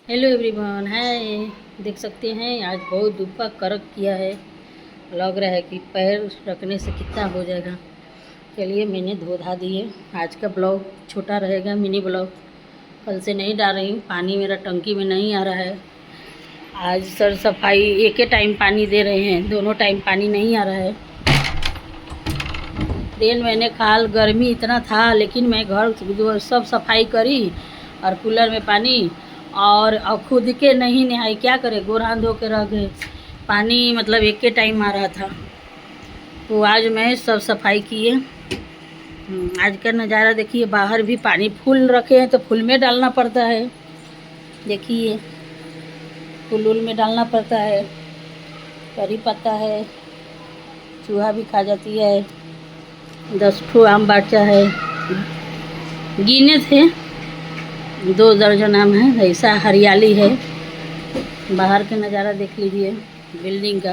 Hello everyone hi. देख सकते हैं आज बहुत धूप का कड़क किया है। लग रहा है कि पैर रखने से कितना हो जाएगा। चलिए मैंने धो धा दिए। आज का ब्लॉग छोटा रहेगा, मिनी ब्लॉग। कल से नहीं डाल रही हूँ, पानी मेरा टंकी में नहीं आ रहा है। आज सर सफाई एक ही टाइम पानी दे रहे हैं, दोनों टाइम पानी नहीं आ रहा है। दिन मैंने खाल गर्मी इतना था, लेकिन मैं घर जो सब सफाई करी और कूलर में पानी और खुद के नहीं नहाई। क्या करे, गोर हाथ धो के रह गए। पानी मतलब एक के टाइम आ रहा था, तो आज मैं सब सफाई किए। आज का नज़ारा देखिए। बाहर भी पानी फूल रखे हैं तो फूल में डालना पड़ता है। देखिए फूल में डालना पड़ता है। करी पत्ता है, चूहा भी खा जाती है। 10 ठो आम बाचा है, गिने थे 2 दर्जन आम है। ऐसा हरियाली है। बाहर का नज़ारा देख लीजिए बिल्डिंग का।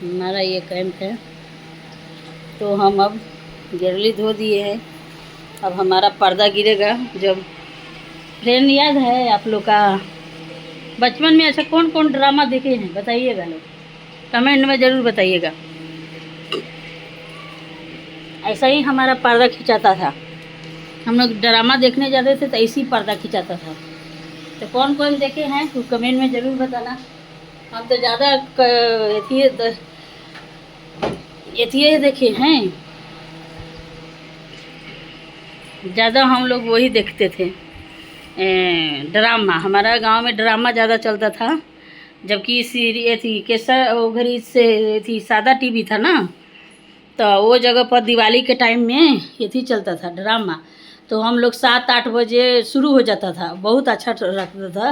हमारा ये कैंप है। तो हम अब गिरली धो दिए हैं। अब हमारा पर्दा गिरेगा जब। फ्रेंड याद है आप लोग का बचपन में ऐसा कौन कौन ड्रामा देखे हैं, बताइएगा लोग, कमेंट में ज़रूर बताइएगा। ऐसा ही हमारा पर्दा खिंचाता था। हम लोग ड्रामा देखने जाते थे तो ऐसी पर्दा खिंचाता था। तो कौन कौन देखे हैं तो कमेंट में ज़रूर बताना। हम तो ज़्यादा ये देखे हैं, ज़्यादा हम लोग वही देखते थे ड्रामा। हमारा गांव में ड्रामा ज़्यादा चलता था, जबकि ये थी केसर वो घड़ी से थी सादा टीवी था ना, तो वो जगह पर दिवाली के टाइम में ये थी चलता था ड्रामा। तो हम लोग 7-8 बजे शुरू हो जाता था। बहुत अच्छा रखता था।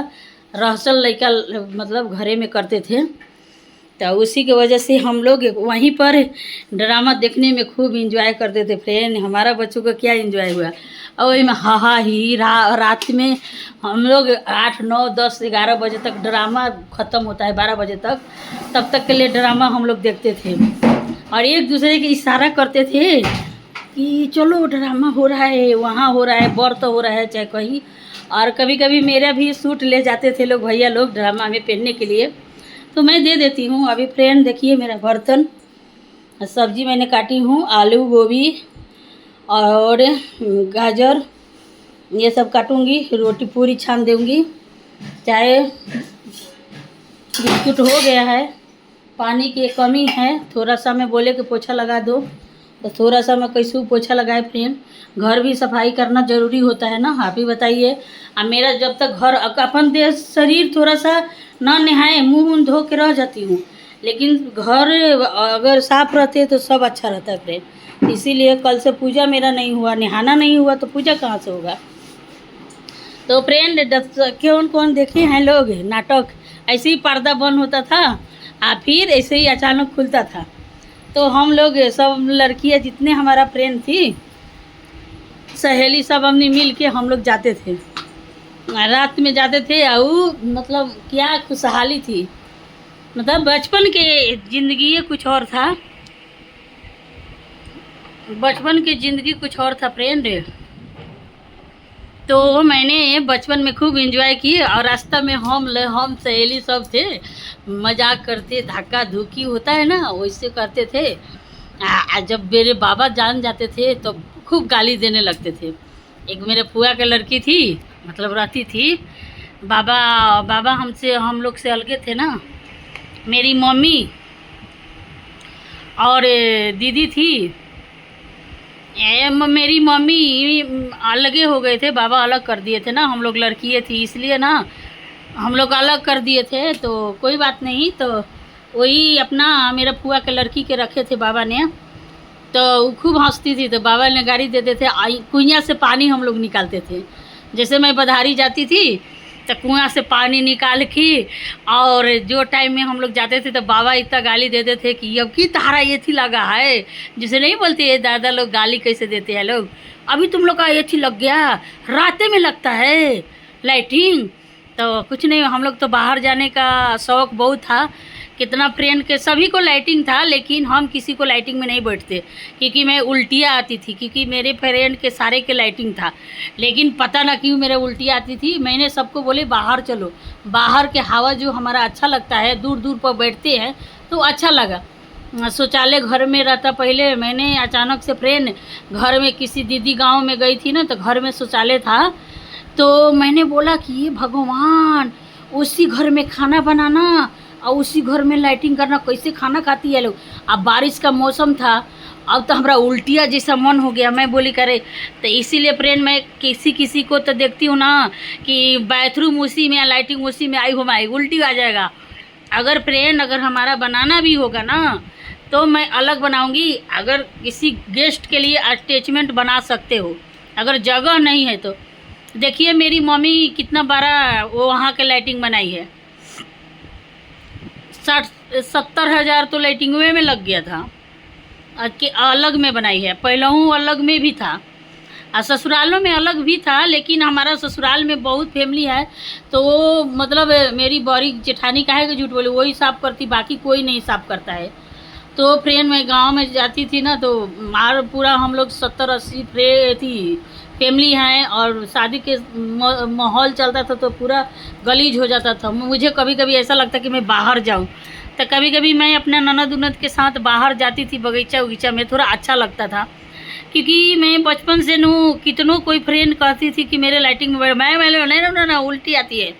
रहसल लड़का मतलब घरे में करते थे, तो उसी के वजह से हम लोग वहीं पर ड्रामा देखने में खूब इंजॉय करते थे। फ्रेंड हमारा बच्चों का क्या इंजॉय हुआ। और वही में हा ही रात में हम लोग 8, 9, 10, 11 बजे तक ड्रामा ख़त्म होता है, 12 बजे तक, तब तक के लिए ड्रामा हम लोग देखते थे। और एक दूसरे के इशारा करते थे कि चलो ड्रामा हो रहा है, वहाँ हो रहा है, व्रत हो रहा है, चाहे कहीं। और कभी कभी मेरा भी सूट ले जाते थे लोग, भैया लोग, ड्रामा में पहनने के लिए, तो मैं दे देती हूँ। अभी फ्रेंड देखिए मेरा बर्तन, सब्जी मैंने काटी हूँ, आलू गोभी और गाजर ये सब काटूँगी। रोटी पूरी छान दूँगी। चाय बिस्कुट हो गया है। पानी की कमी है, थोड़ा सा मैं बोले कि पोछा लगा दो, तो थोड़ा सा मैं कैसे पोछा लगाए। फ्रेंड घर भी सफाई करना ज़रूरी होता है ना, आप ही बताइए। अब मेरा जब तक घर अपन देह शरीर थोड़ा सा ना नहाए, मुँह धो के रह जाती हूँ, लेकिन घर अगर साफ रहते तो सब अच्छा रहता है फ्रेंड। इसीलिए कल से पूजा मेरा नहीं हुआ, नहाना नहीं हुआ, तो पूजा कहाँ से होगा। तो फ्रेंड कौन कौन देखे हैं लोग नाटक, ऐसे ही पर्दा बंद होता था फिर ऐसे ही अचानक खुलता था। तो हम लोग सब लड़कियां जितने हमारा फ्रेंड थी, सहेली, सब हमने मिल के हम लोग जाते थे, रात में जाते थे। और मतलब क्या खुशहाली थी, मतलब बचपन के ज़िंदगी कुछ और था। बचपन की ज़िंदगी कुछ और था फ्रेंड। तो मैंने बचपन में खूब एंजॉय की। और रास्ता में हम सहेली सब थे, मजाक करते, धक्का धुक्की होता है ना, वैसे करते थे। जब मेरे बाबा जान जाते थे तो खूब गाली देने लगते थे। एक मेरे फुआ के लड़की थी, मतलब रहती थी। बाबा हम लोग से अलगे थे ना। मेरी मम्मी और दीदी थी। मेरी मम्मी अलगे हो गए थे, बाबा अलग कर दिए थे ना। हम लोग लड़कियाँ थी इसलिए ना हम लोग अलग कर दिए थे, तो कोई बात नहीं। तो वही अपना मेरा फुआ के लड़की के रखे थे बाबा ने, तो वो खूब हंसती थी। तो बाबा ने गाड़ी देते थे। कुइयाँ से पानी हम लोग निकालते थे। जैसे मैं बधारी जाती थी तो कुआं से पानी निकाल के, और जो टाइम में हम लोग जाते थे तो बाबा इतना गाली देते थे कि अब की तारा ये थी लगा है, जिसे नहीं बोलते ये दादा लोग गाली कैसे देते हैं लोग, अभी तुम लोग का ये थी लग गया, रातें में लगता है लाइटिंग। तो कुछ नहीं, हम लोग तो बाहर जाने का शौक़ बहुत था कितना फ्रेंड के सभी को लाइटिंग था, लेकिन हम किसी को लाइटिंग में नहीं बैठते क्योंकि मैं उल्टियाँ आती थी, क्योंकि मेरे फ्रेंड के सारे के लाइटिंग था, लेकिन पता ना क्यों मेरे उल्टियाँ आती थी। मैंने सबको बोले बाहर चलो, बाहर के हवा जो हमारा अच्छा लगता है, दूर दूर पर बैठते हैं तो अच्छा लगा। शौचालय घर में रहता पहले, मैंने अचानक से फ्रेंड घर में किसी दीदी गाँव में गई थी ना, तो घर में शौचालय था, तो मैंने बोला कि ये भगवान, उसी घर में खाना बनाना और उसी घर में लाइटिंग करना, कैसे खाना खाती है लोग। अब बारिश का मौसम था, अब तो हमारा उल्टिया जैसा मन हो गया। मैं बोली करे तो इसीलिए फ्रेंड मैं किसी किसी को तो देखती हूँ ना कि बाथरूम उसी में या लाइटिंग उसी में, आई हो माई उल्टी आ जाएगा। अगर फ्रेंड अगर हमारा बनाना भी होगा ना तो मैं अलग बनाऊँगी। अगर किसी गेस्ट के लिए अटैचमेंट बना सकते हो, अगर जगह नहीं है तो। देखिए मेरी मम्मी कितना बड़ा वो वहाँ के लाइटिंग बनाई है, 60-70 हज़ार तो लाइटिंग में लग गया था कि अलग में बनाई है। पहलू अलग में भी था और ससुरालों में अलग भी था, लेकिन हमारा ससुराल में बहुत फैमिली है तो वो मतलब मेरी बड़ी जेठानी काहे के झूठ बोले, वही साफ़ करती, बाकी कोई नहीं साफ़ करता है। तो फ्रेंड मैं गांव में जाती थी ना तो मार पूरा हम लोग 70-80 थी फैमिली हैं, और शादी के माहौल चलता था तो पूरा गलीज हो जाता था। मुझे कभी कभी ऐसा लगता कि मैं बाहर जाऊं, तो कभी कभी मैं अपने ननद उनद के साथ बाहर जाती थी बगीचा उगीचा में, थोड़ा अच्छा लगता था। क्योंकि मैं बचपन से नू कितनों कोई फ्रेंड कहती थी कि मेरे लाइटिंग में मैं ना उल्टी आती है,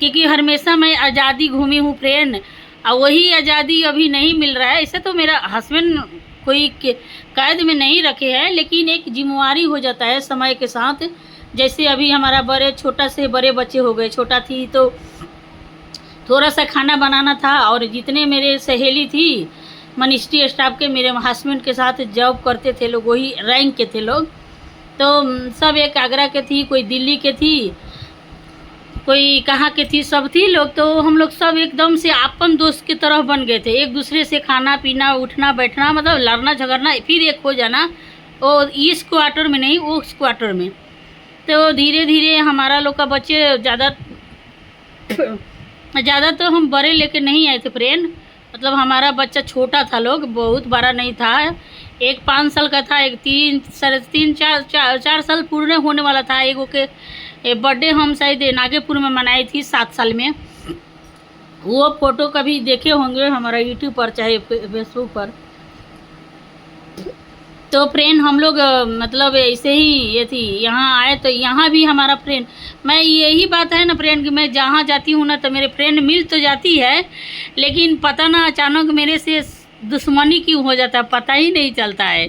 क्योंकि हमेशा मैं आज़ादी घूमी हूँ फ्रेंड, और वही आज़ादी अभी नहीं मिल रहा है। ऐसे तो मेरा हस्बैंड कोई कैद में नहीं रखे हैं, लेकिन एक जिम्मेवारी हो जाता है समय के साथ। जैसे अभी हमारा छोटा से बड़े बच्चे हो गए, छोटा थी तो थोड़ा सा खाना बनाना था, और जितने मेरे सहेली थी मिनिस्ट्री स्टाफ के, मेरे हस्बैंड के साथ जॉब करते थे लोग, वही रैंक के थे लोग, तो सब एक आगरा के थी, कोई दिल्ली के थी, कोई कहाँ के थी, सब थी लोग। तो हम लोग सब एकदम से अपन दोस्त की तरह बन गए थे, एक दूसरे से खाना पीना उठना बैठना, मतलब लड़ना झगड़ना, फिर एक हो जाना, और इस क्वार्टर में नहीं उस क्वार्टर में। तो धीरे धीरे हमारा लोग का बच्चे ज़्यादा तो हम बड़े लेके नहीं आए थे फ्रेंड, मतलब हमारा बच्चा छोटा था, लोग बहुत बड़ा नहीं था, एक 5 साल का था, एक 3 साढ़े 3 4 साल पूरे होने वाला था। एगो के बर्थडे हम शायद नागेपुर में मनाई थी 7 साल में, वो फ़ोटो कभी देखे होंगे हमारा यूट्यूब पर चाहे फेसबुक पर। तो फ्रेंड हम लोग मतलब ऐसे ही ये थी, यहाँ आए तो यहाँ भी हमारा फ्रेंड, मैं यही बात है ना फ्रेंड कि मैं जहाँ जाती हूँ ना तो मेरे फ्रेंड मिल तो जाती है, लेकिन पता ना अचानक मेरे से दुश्मनी क्यों हो जाता है, पता ही नहीं चलता है।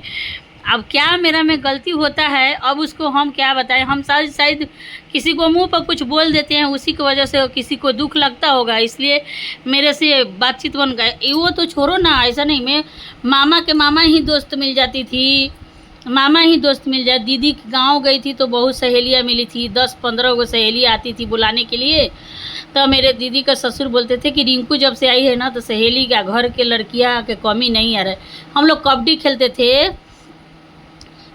अब क्या मेरा में गलती होता है, अब उसको हम क्या बताएं। हम शायद किसी को मुंह पर कुछ बोल देते हैं, उसी की वजह से किसी को दुख लगता होगा, इसलिए मेरे से बातचीत बन गए। वो तो छोड़ो ना, ऐसा नहीं, मैं मामा के मामा ही दोस्त मिल जाती थी, मामा ही दोस्त मिल जाए। दीदी गांव गई थी तो बहुत सहेलियाँ मिली थी, 10-15 गो सहेली आती थी बुलाने के लिए। तो मेरे दीदी का ससुर बोलते थे कि रिंकू जब से आई है ना तो सहेली का घर के लड़कियाँ के कमी नहीं आ रहा है। हम लोग कबड्डी खेलते थे,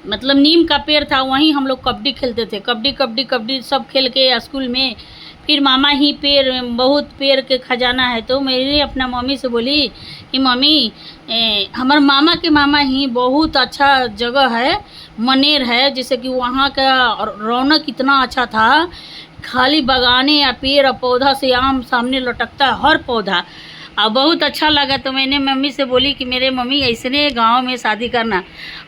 मतलब नीम का पेड़ था वहीं हम लोग कबड्डी खेलते थे, कबड्डी सब खेल के स्कूल में। फिर मामा ही पेड़, बहुत पेड़ के खजाना है, तो मेरी अपना मम्मी से बोली कि मम्मी हमारे मामा के मामा ही बहुत अच्छा जगह है, मनेर है, जैसे कि वहाँ का रौनक इतना अच्छा था, खाली बगाने या पेड़ और पौधा से आम सामने लटकता हर पौधा, और बहुत अच्छा लगा। तो मैंने मम्मी से बोली कि मेरे मम्मी ऐसने गांव में शादी करना।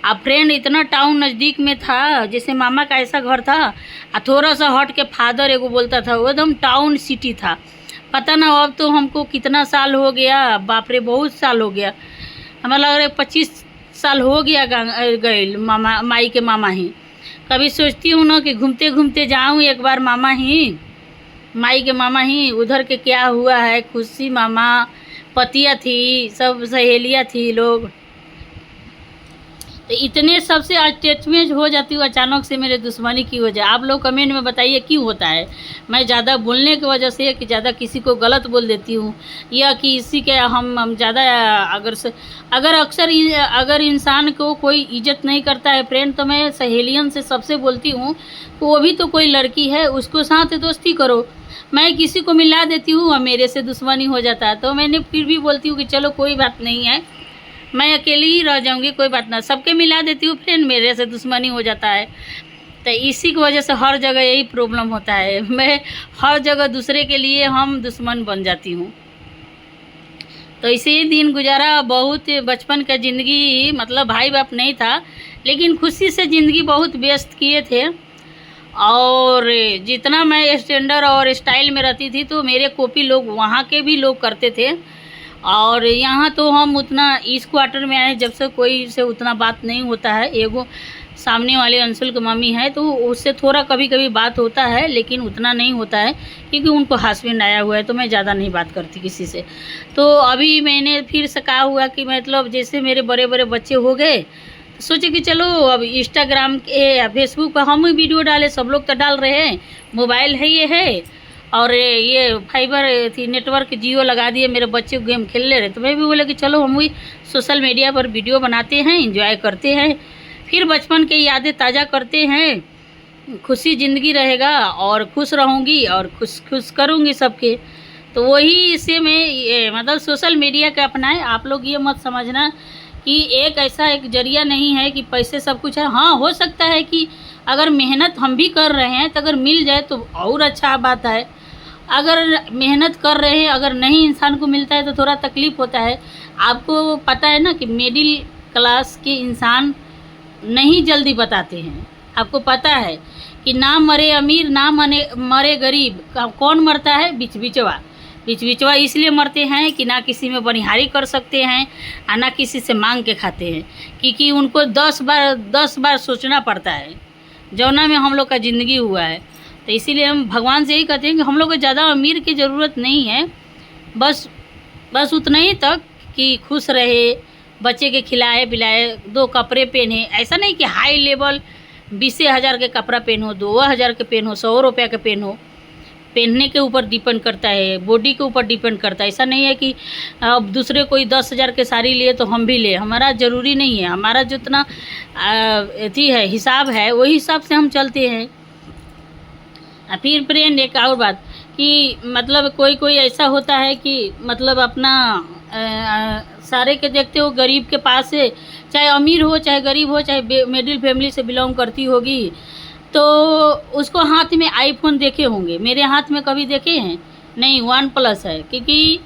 अब फ्रेंड इतना टाउन नज़दीक में था, जैसे मामा का ऐसा घर था, और थोड़ा सा हट के फादर एगो बोलता था, वो एकदम टाउन सिटी था। पता ना अब तो हमको कितना साल हो गया, बाप रे बहुत साल हो गया, हमें लग रहा है 25 साल हो गया गए मामा माई के मामा ही। कभी सोचती हूँ ना कि घूमते घूमते जाऊँ एक बार मामा ही, माई के मामा ही, उधर के क्या हुआ है, खुशी मामा, पतिया थी, सब सहेलियाँ थी लोग। तो इतने सबसे अटैचमेंट हो जाती हूँ अचानक से मेरे दुश्मनी की वजह। आप लोग कमेंट में बताइए क्यों होता है। मैं ज़्यादा बोलने की वजह से, कि ज़्यादा किसी को गलत बोल देती हूँ, या कि इसी के हम ज़्यादा अगर इंसान को कोई इज्जत नहीं करता है फ्रेंड, तो मैं सहेलियन से सबसे बोलती हूँ कि वो भी तो कोई लड़की है, उसको साथ दोस्ती करो। मैं किसी को मिला देती हूँ और मेरे से दुश्मनी हो जाता है, तो मैंने फिर भी बोलती हूँ कि चलो कोई बात नहीं है, मैं अकेली ही रह जाऊंगी, कोई बात ना, सबके मिला देती हूँ फ्रेंड, मेरे से दुश्मनी हो जाता है। तो इसी की वजह से हर जगह यही प्रॉब्लम होता है, मैं हर जगह दूसरे के लिए हम दुश्मन बन जाती हूँ। तो इसी दिन गुजारा, बहुत बचपन का ज़िंदगी, मतलब भाई बाप नहीं था, लेकिन खुशी से ज़िंदगी बहुत व्यस्त किए थे। और जितना मैं स्टैंडर्ड और स्टाइल में रहती थी, तो मेरे कॉपी लोग वहाँ के भी लोग करते थे। और यहाँ तो हम उतना, इस क्वार्टर में आए जब से कोई से उतना बात नहीं होता है। एगो सामने वाले अंशुल की मम्मी है, तो उससे थोड़ा कभी कभी बात होता है, लेकिन उतना नहीं होता है, क्योंकि उनको हस्बैंड आया हुआ है, तो मैं ज़्यादा नहीं बात करती किसी से। तो अभी मैंने फिर से कहा हुआ कि मतलब जैसे मेरे बड़े बड़े बच्चे हो गए, तो सोचे कि चलो अब इंस्टाग्राम के या फेसबुक पर हम वीडियो डालें, सब लोग तो डाल रहे हैं, मोबाइल है ये है, और ये फाइबर थी नेटवर्क जियो लगा दिए, मेरे बच्चे गेम खेल ले रहे, तो मैं भी बोला कि चलो हम भी सोशल मीडिया पर वीडियो बनाते हैं, एंजॉय करते हैं, फिर बचपन की यादें ताज़ा करते हैं, खुशी ज़िंदगी रहेगा और खुश रहूँगी और खुश करूँगी सबके। तो वही से मैं मतलब सोशल मीडिया का अपनाएं। आप लोग ये मत समझना कि एक ऐसा एक जरिया नहीं है कि पैसे सब कुछ है। हाँ, हो सकता है कि अगर मेहनत हम भी कर रहे हैं तो अगर मिल जाए तो और अच्छा बात है। अगर मेहनत कर रहे हैं, अगर नहीं इंसान को मिलता है तो थोड़ा तकलीफ़ होता है। आपको पता है ना कि मिडिल क्लास के इंसान नहीं जल्दी बताते हैं। आपको पता है कि ना मरे अमीर ना मरे गरीब, कौन मरता है? बीच बीचवा इसलिए मरते हैं कि ना किसी में बनिहारी कर सकते हैं और ना किसी से मांग के खाते हैं, क्योंकि उनको 10 बार सोचना पड़ता है जौना में हम लोग का ज़िंदगी हुआ है। तो इसीलिए हम भगवान से यही कहते हैं कि हम लोग को ज़्यादा अमीर की ज़रूरत नहीं है, बस उतना ही तक कि खुश रहे, बच्चे के खिलाए पिलाए, 2 कपड़े पहने। ऐसा नहीं कि हाई लेवल 20,000 के कपड़ा पहनो, 2,000 के पहनो, 100 रुपया के पहनो। पहनने के ऊपर डिपेंड करता है, बॉडी के ऊपर डिपेंड करता है। ऐसा नहीं है कि अब दूसरे कोई 10,000 के साड़ी लिए तो हम भी ले, हमारा ज़रूरी नहीं है। हमारा जितना अथी है, हिसाब है, वही हिसाब से हम चलते हैं। फिर फ्रेंड एक और बात कि मतलब कोई ऐसा होता है कि मतलब अपना सारे के देखते हो, गरीब के पास से, चाहे अमीर हो चाहे गरीब हो, चाहे मिडिल फैमिली से बिलोंग करती होगी, तो उसको हाथ में आईफोन देखे होंगे। मेरे हाथ में कभी देखे हैं? नहीं, OnePlus है। क्योंकि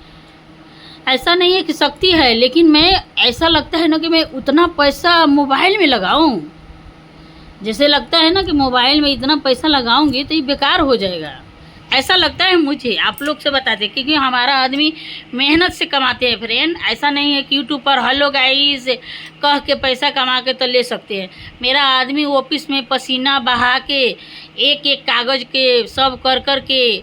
ऐसा नहीं है कि शक्ति है, लेकिन मैं, ऐसा लगता है ना कि मैं उतना पैसा मोबाइल में लगाऊं, जैसे लगता है ना कि मोबाइल में इतना पैसा लगाऊंगी तो ये बेकार हो जाएगा, ऐसा लगता है मुझे। आप लोग से बताते, क्योंकि हमारा आदमी मेहनत से कमाते हैं फ्रेंड। ऐसा नहीं है कि यूट्यूब पर हेलो गाइस कह के पैसा कमा के तो ले सकते हैं। मेरा आदमी ऑफिस में पसीना बहा के एक एक कागज़ के सब कर के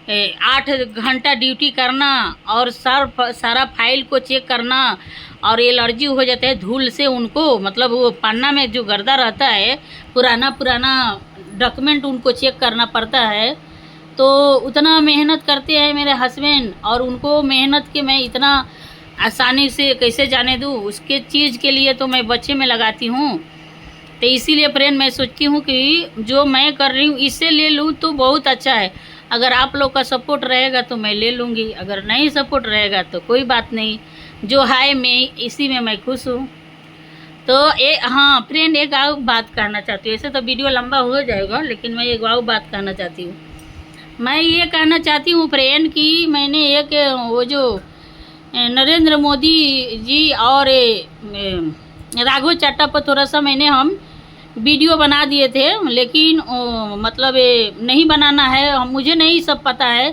8 घंटा ड्यूटी करना, और सारा फाइल को चेक करना, और एलर्जी हो जाता है धूल से उनको, मतलब वो पन्ना में जो गर्दा रहता है, पुराना डॉक्यूमेंट उनको चेक करना पड़ता है। तो उतना मेहनत करते हैं मेरे हस्बैंड, और उनको मेहनत के मैं इतना आसानी से कैसे जाने दूँ, उसके चीज़ के लिए तो मैं बच्चे में लगाती हूँ। तो इसीलिए फ्रेंड मैं सोचती हूँ कि जो मैं कर रही हूँ इससे ले लूँ तो बहुत अच्छा है। अगर आप लोग का सपोर्ट रहेगा तो मैं ले लूँगी, अगर नहीं सपोर्ट रहेगा तो कोई बात नहीं, जो है मैं इसी में मैं खुश हूँ। तो हाँ फ्रेंड, एक और बात कहना चाहती हूँ। ऐसे तो वीडियो लंबा हो जाएगा, लेकिन मैं एक और बात कहना चाहती हूँ। मैं ये कहना चाहती हूँ फ्रेंड कि मैंने एक वो जो नरेंद्र मोदी जी और राघव चड्ढा पर थोड़ा सा हम वीडियो बना दिए थे, लेकिन मतलब नहीं बनाना है। मुझे नहीं सब पता है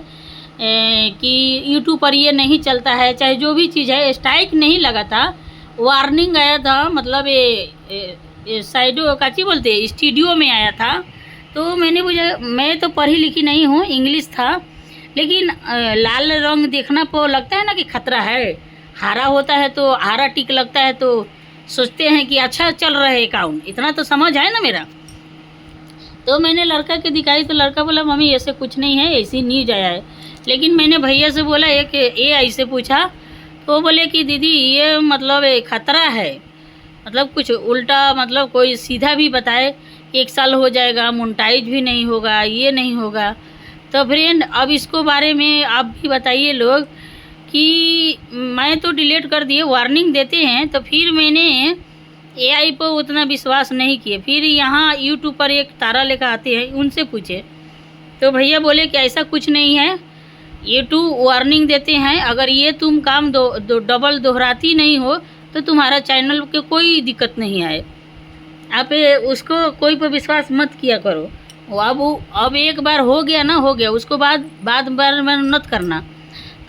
कि यूट्यूब पर ये नहीं चलता है, चाहे जो भी चीज़ है। स्ट्राइक नहीं लगा था, वार्निंग आया था, मतलब ये साइडो काची बोलते स्टूडियो में आया था। तो मैंने मैं तो पढ़ी लिखी नहीं हूँ, इंग्लिश था, लेकिन लाल रंग देखना पर लगता है ना कि खतरा है। हरा होता है तो हरा टिक लगता है तो सोचते हैं कि अच्छा चल रहा है अकाउंट, इतना तो समझ है ना मेरा। तो मैंने लड़का के दिखाई तो लड़का बोला मम्मी ऐसे कुछ नहीं है, ऐसी न्यूज आया है। लेकिन मैंने भैया से बोला एक AI से पूछा तो वो बोले कि दीदी ये मतलब एक खतरा है, मतलब कुछ उल्टा, मतलब कोई सीधा भी बताए 1 साल हो जाएगा, मोनेटाइज भी नहीं होगा, ये नहीं होगा। तो फ्रेंड अब इसको बारे में आप भी बताइए लोग कि मैं तो डिलीट कर दिए, वार्निंग देते हैं तो फिर मैंने AI पर उतना विश्वास नहीं किए। फिर यहाँ यूट्यूब पर एक तारा लेकर आते हैं, उनसे पूछे तो भैया बोले कि ऐसा कुछ नहीं है, यूट्यूब वार्निंग देते हैं, अगर ये तुम काम डबल दोहराती नहीं हो तो तुम्हारा चैनल के कोई दिक्कत नहीं आए। आप उसको कोई पर विश्वास मत किया करो। अब एक बार हो गया ना, हो गया, उसको बाद बार मत करना।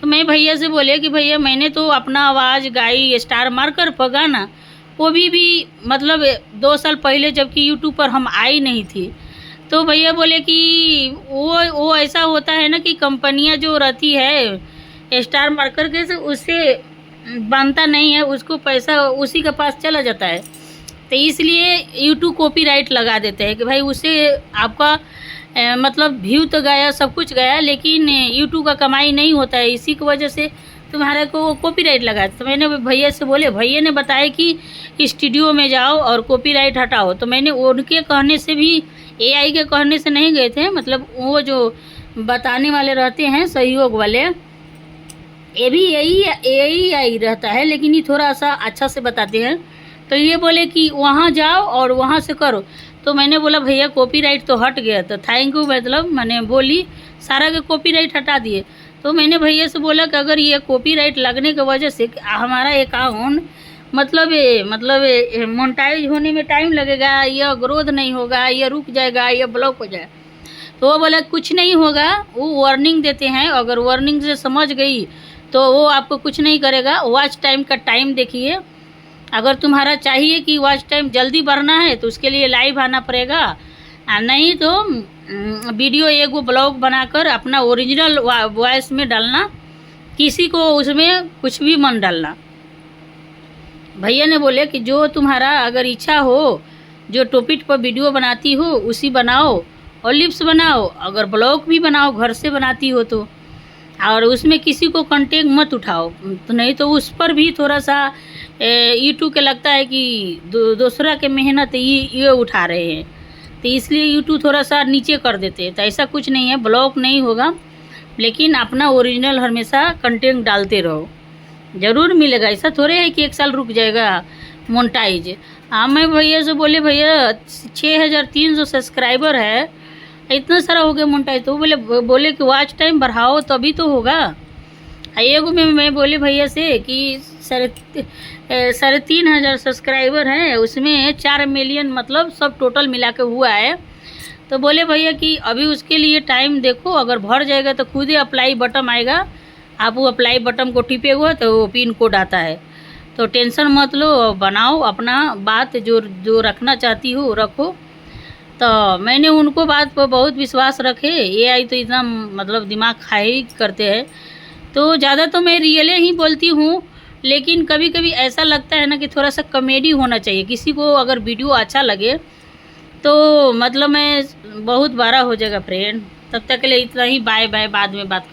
तो मैं भैया से बोले कि भैया मैंने तो अपना आवाज़ गाई स्टार मार्कर पर गाना, वो भी मतलब 2 साल पहले जबकि यूट्यूब पर हम आई नहीं थी। तो भैया बोले कि वो ऐसा होता है ना कि कंपनियां जो रहती है स्टार मार्कर के, से उससे बनता नहीं है, उसको पैसा उसी के पास चला जाता है। तो इसलिए यूट्यूब कॉपीराइट लगा देते हैं कि भाई उससे आपका मतलब व्यू तो गया, सब कुछ गया, लेकिन यूट्यूब का कमाई नहीं होता है, इसी की वजह से तुम्हारे को कॉपीराइट लगा। तो मैंने भैया से बोले, भैया ने बताया कि स्टूडियो में जाओ और कॉपीराइट हटाओ। तो मैंने उनके कहने से भी, AI के कहने से नहीं गए थे, मतलब वो जो बताने वाले रहते हैं सहयोग वाले, ये भी यही रहता है, लेकिन ये थोड़ा सा अच्छा से बताते हैं। तो ये बोले कि वहाँ जाओ और वहाँ से करो। तो मैंने बोला भैया कॉपीराइट तो हट गया, तो थैंक यू, मतलब मैंने बोली सारा के कॉपीराइट हटा दिए। तो मैंने भैया से बोला कि अगर ये कॉपीराइट लगने की वजह से हमारा अकाउंट मतलब मोनेटाइज होने में टाइम लगेगा, या ग्रोथ नहीं होगा, या रुक जाएगा, या ब्लॉक हो जाएगा। तो वो बोला कुछ नहीं होगा, वो वार्निंग देते हैं, अगर वार्निंग से समझ गई तो वो आपको कुछ नहीं करेगा। वॉच टाइम का टाइम देखिए, अगर तुम्हारा चाहिए कि वॉच टाइम जल्दी बढ़ना है तो उसके लिए लाइव आना पड़ेगा, नहीं तो वीडियो एगो ब्लॉग बनाकर अपना ओरिजिनल वॉइस में डालना, किसी को उसमें कुछ भी मन डालना। भैया ने बोले कि जो तुम्हारा अगर इच्छा हो, जो टॉपिक पर वीडियो बनाती हो उसी बनाओ, और लिप्स बनाओ, अगर ब्लॉग भी बनाओ घर से बनाती हो तो, और उसमें किसी को कंटेंट मत उठाओ, तो नहीं तो उस पर भी थोड़ा सा यूट्यूब के लगता है कि दूसरा के मेहनत ये उठा रहे हैं, तो इसलिए यूट्यूब थोड़ा सा नीचे कर देते हैं। तो ऐसा कुछ नहीं है, ब्लॉग नहीं होगा, लेकिन अपना ओरिजिनल हमेशा कंटेंट डालते रहो, ज़रूर मिलेगा। ऐसा थोड़े है कि 1 साल रुक जाएगा मोनेटाइज। हाँ, मैं भैया से बोले भैया 6300 सब्सक्राइबर है, इतना सारा हो गया मोनेटाइज। तो बोले कि वॉच टाइम बढ़ाओ तभी तो होगा। एगो में मैं बोले भैया से कि 3,500 सब्सक्राइबर हैं, उसमें 4 मिलियन मतलब सब टोटल मिला के हुआ है। तो बोले भैया कि अभी उसके लिए टाइम देखो, अगर भर जाएगा तो खुद ही अप्लाई बटन आएगा, आप वो अप्लाई बटन को टिपेगा तो वो पिन कोड आता है। तो टेंशन मत लो, बनाओ अपना बात, जो रखना चाहती हो रखो। तो मैंने उनको बात पर बहुत विश्वास रखे। AI तो इतना मतलब दिमाग खाई करते हैं, तो ज़्यादा तो मैं रियले ही बोलती हूँ, लेकिन कभी कभी ऐसा लगता है ना कि थोड़ा सा कॉमेडी होना चाहिए। किसी को अगर वीडियो अच्छा लगे तो मतलब मैं बहुत बड़ा हो जाएगा फ्रेंड। तब तक के लिए इतना ही, बाय बाय, बाद में बात कर।